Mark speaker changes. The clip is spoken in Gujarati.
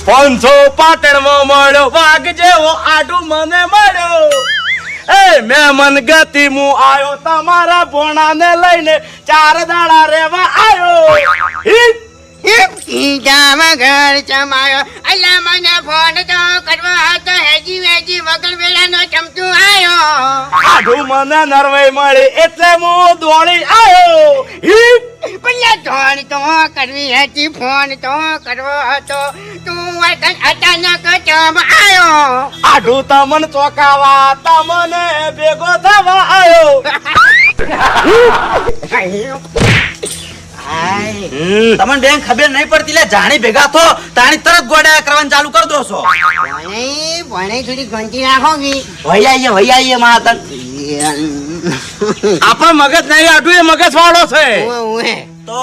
Speaker 1: પાંચસો પાટણમાં મળ્યો વાઘ જેવો આડું મને મળ્યો એ મેમન ગતિ હું આયો તમારા ભોણાને લઈને 4 દાડા રેવા આયો
Speaker 2: ઘર ચમાયો અલ્લા મને ફોન તો કરવા હતો હેજી વેજી વગર વેલાનો ચમચું આયો
Speaker 1: આડું મને નરવાઈ મળી એટલે હું દોડી આયો
Speaker 2: પલ્લા ધોણ તો કરવી હતી ફોન તો કરવો હતો તું અચાનક ચમ આયો
Speaker 1: આડું તમને ચોકાવા તમને ભેગો થવા આયો
Speaker 3: તમને બેન ખબર નહીં પડતી લે જાણી ભેગા થો તાણી તરત ગોડા કરવાનું ચાલુ કરી દો છો
Speaker 2: ભણે થોડી ગંજી રાખો કે
Speaker 3: વૈયાઈએ માતા
Speaker 1: આપણો મગજ નહીં આડું એ મગજ વાળો છે
Speaker 2: ઓએ
Speaker 3: તો